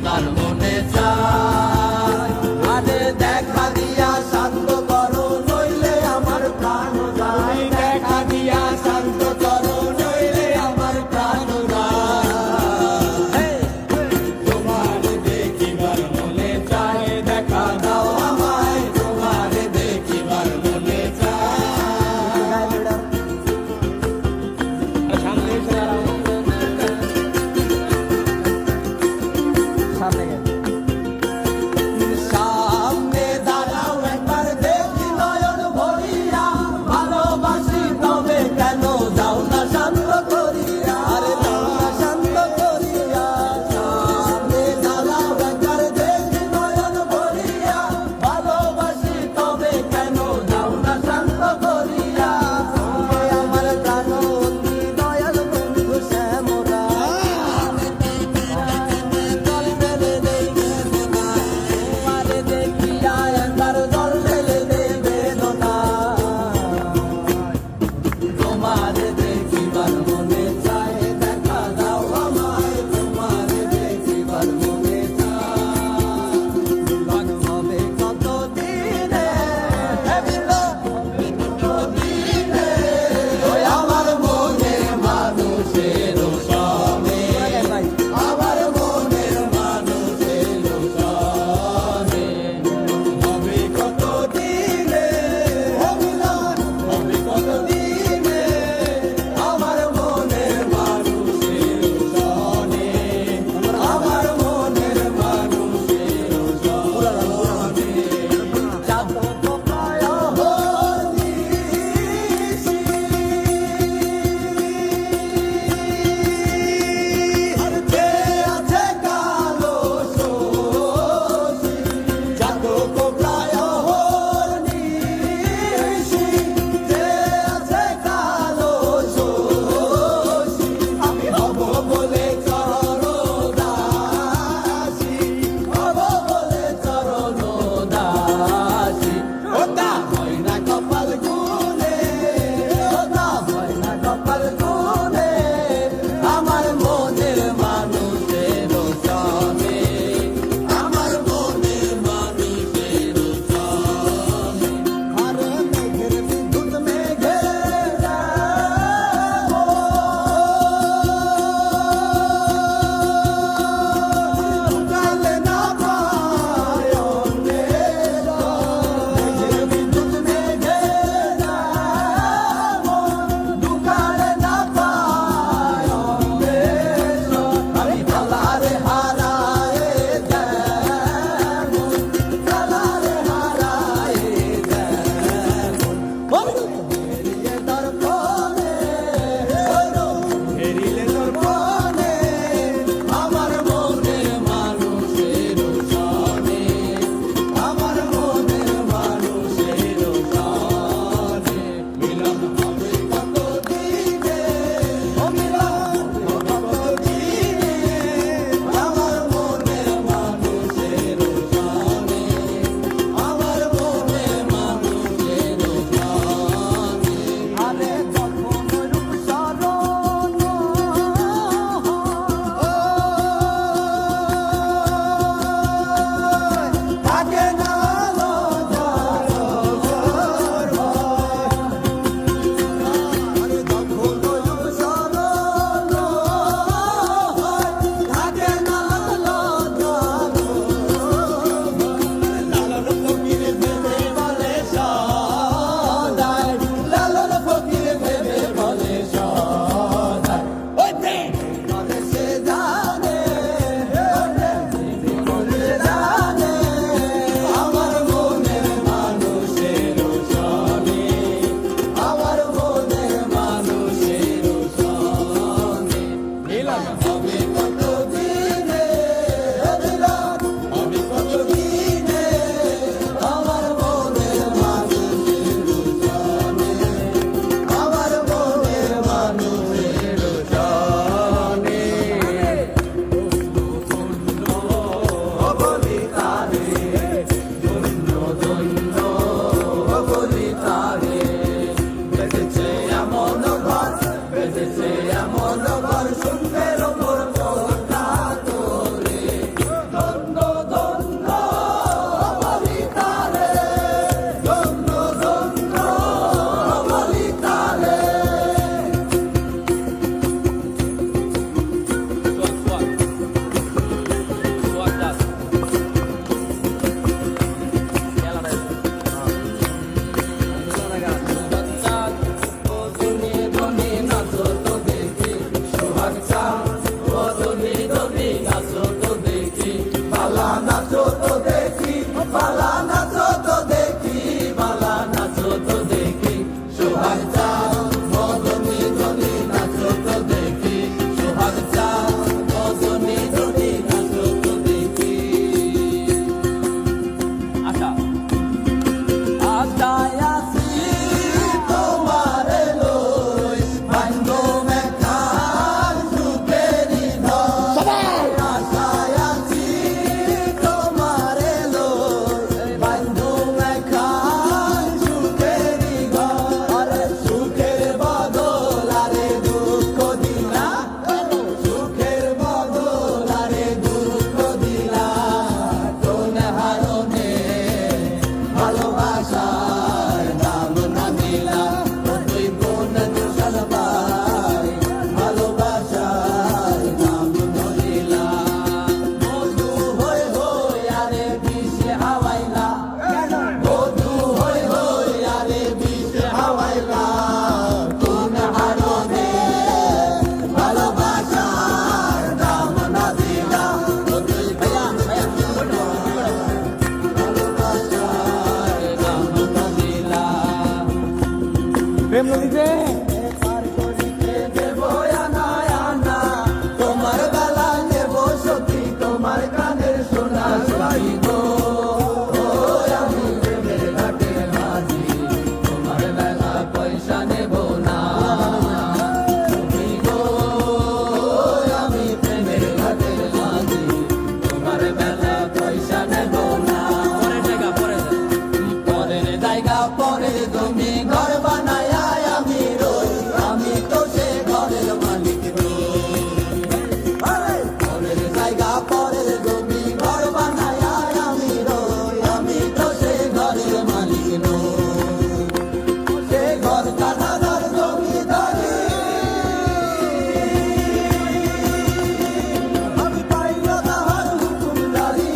দেখিবার মনে চায়। আরে দেখা দিয়া শান্ত করো নইলে আমার প্রাণ যায়, দেখা দিয়া শান্ত করো নইলে আমার প্রাণ যায়। তোমার দেখিবার মনে চায়, দেখা দাও আমায়, তোমার দেখিবার মনে চায়। সামনে দাঁড়াও একবার দেখি নয়ন ভরিয়া, ভালোবাসি তবে কেন যাও না শান্ত করিয়া, আরে যাও না শান্ত করিয়া। সামনে দাঁড়াও একবার দেখি নয়ন ভরিয়া, ভালোবাসি তবে কেন যাও না শান্ত করিয়া। আমার প্রাণবন্ধী দয়াল বন্ধু শ্যামরা, জল ফেলে দে বালা নাচো তো দেখি, বালা নাচো তো দেখি, সোহাগ চাঁদ মদনী ধনী নাচো তো দেখি, সোহাগ চাঁদ মদনী ধনী নাচো তো দেখি। আচ্ছা আশায় আছি তোমারে লই, ভাঙ্গো মেঘার সুখেরি ধর। আশায় আছি তোমারে লই, ভাঙ্গো মেঘার সুখেরি ঘর। আরে সুখের বদল আরে দুঃখ দিলা, সুখের বদল আরে দুঃখ দিলা, কোন হারণে ভালোবাসার দাম না দিলা, তুই কোন দোষাল পাই ভালোবাসার দাম না দিলা। বধু হই হই আরে বিষ হাওয়াইলা, বধু হই হই আরে বিষ হাওয়াইলা, কোন হারণে ভালোবাসার দাম না দিলা, তুই ভাইয়া প্রেম নদীতে তোমার বেলা নেব সখী, তোমার কানের সোনা সখী গো। আমি প্রেমের ঘাটে হাজি, তোমার বেলা পয়সা নেব না সখী গো। আমি প্রেমের ঘাটে হাজি, তোমার বেলা পয়সা নেব না। পরের জায়গা পরের জমি ঘর বানায় আমি রই, আমি তো সে ঘরের মালিক নই। পরের জায়গা পরের জমি ঘর বানায় আমি রই, আমি তো সে ঘরের মালিক নই। সে ঘর কানাদার জমিদারি আমি পাই না তাহার হুকুমদারি,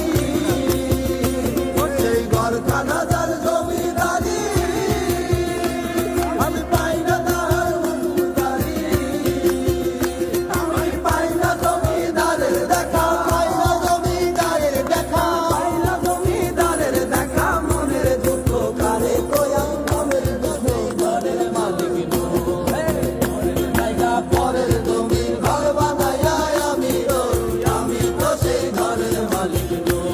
সেই ঘর কানাদার জমিদারি আমি পাই না তাহার হুকুমদারি। আমি পাই না জমিদারের দেখা, পাই না জমিদারের দেখা, পাই না জমিদারের দেখা, মনের দুঃখ কারে কয়া, মনের দুঃখ ঘরের মালিক নই। পরের জায়গা পরের জমি ঘর বানায় আমি রই, আমি তো সেই ঘরের মালিক নই।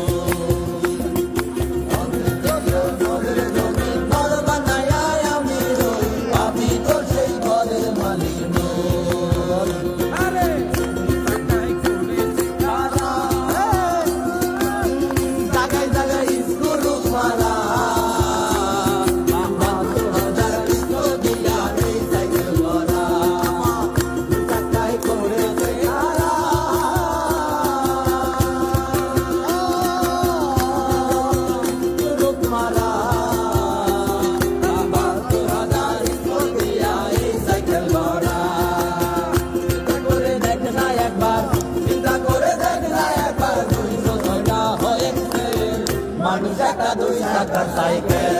ঘরের জমি ঘর বানায় আমি রই, আমি তো সেই ঘরের মালিক নই। জাগায় জাগায় স্কুল মারা, 12,000 স্কুল দিয়া এই সাইকেল ভরা, চাকায় করেছে হারা। রূপ মারা 12,000 স্কুল দিয়া এই সাইকেল ভরা। চিন্তা করে দেখ না একবার, চিন্তা করে দেখ না একবার, 206টা হয়েছে মানুষ একটা 2 চাকার সাইকেল।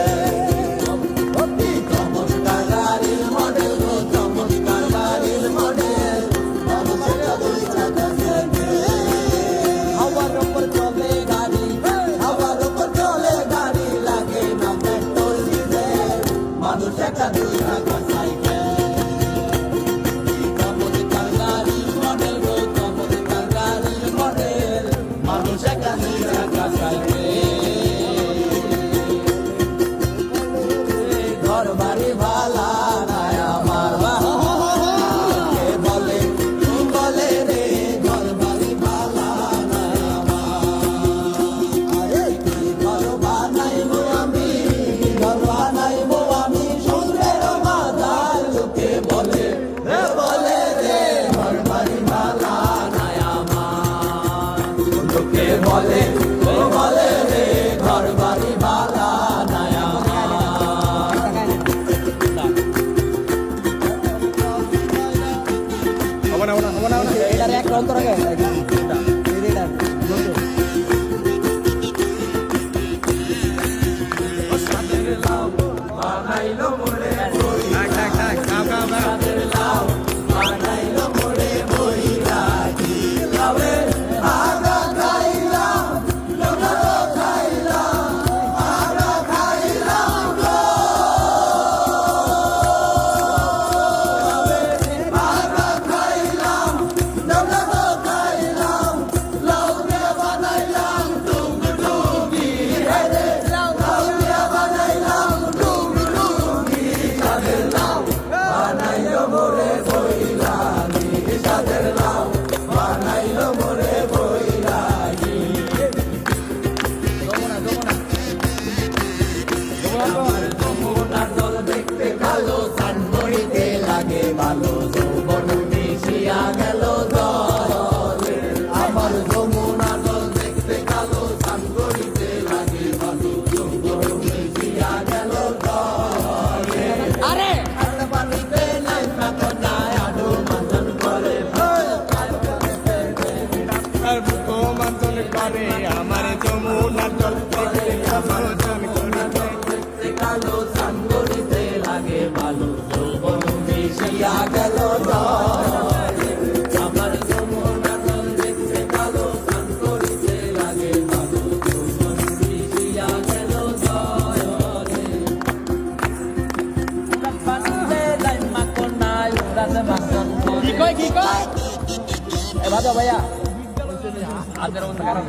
কি চমৎকার গাড়ির মডেল গো, চমৎকার গাড়ির মডেল, মানুষ একটা 2 চাকার সাইকেল। হাওয়ার উপর চলে গাড়ি, হাওয়ার উপর চলে গাড়ি, লাগে না পেট্রোল ডিজেল, মানুষ একটা 2 চাকার সাইকেল। চমৎকার গাড়ির মডেল গো, চমৎকার গাড়ির মডেল, মানুষ একটা 2 চাকার সাইকেল। ঘর বাড়ি ভালা নাই আমার কে বলে, বলে রে ঘর বাড়ি ভালা নাই আমার। কি ঘর বানাইবো আমি, ঘর বানাইবো আমি, সুন্দর বাজার লোকে বলে রে ঘর বাড়ি ভালা নাই আমার। লোকে বলে রে আমার যমুনার জল দেখতে কালো চান করিতে দেখতে কালো চান করিতে লাগে ভালো যৌবন মিশিয়া গেল জলে আমার যমুনার জল দেখতে কালো চান করিতে লাগে ভালো যৌবন মিশিয়া গেল জলে পান্ডে লাইমা কোনায় উড়াতে মাখন কি কয় এ ভাজা ভাইয়া আজের মতো কারণ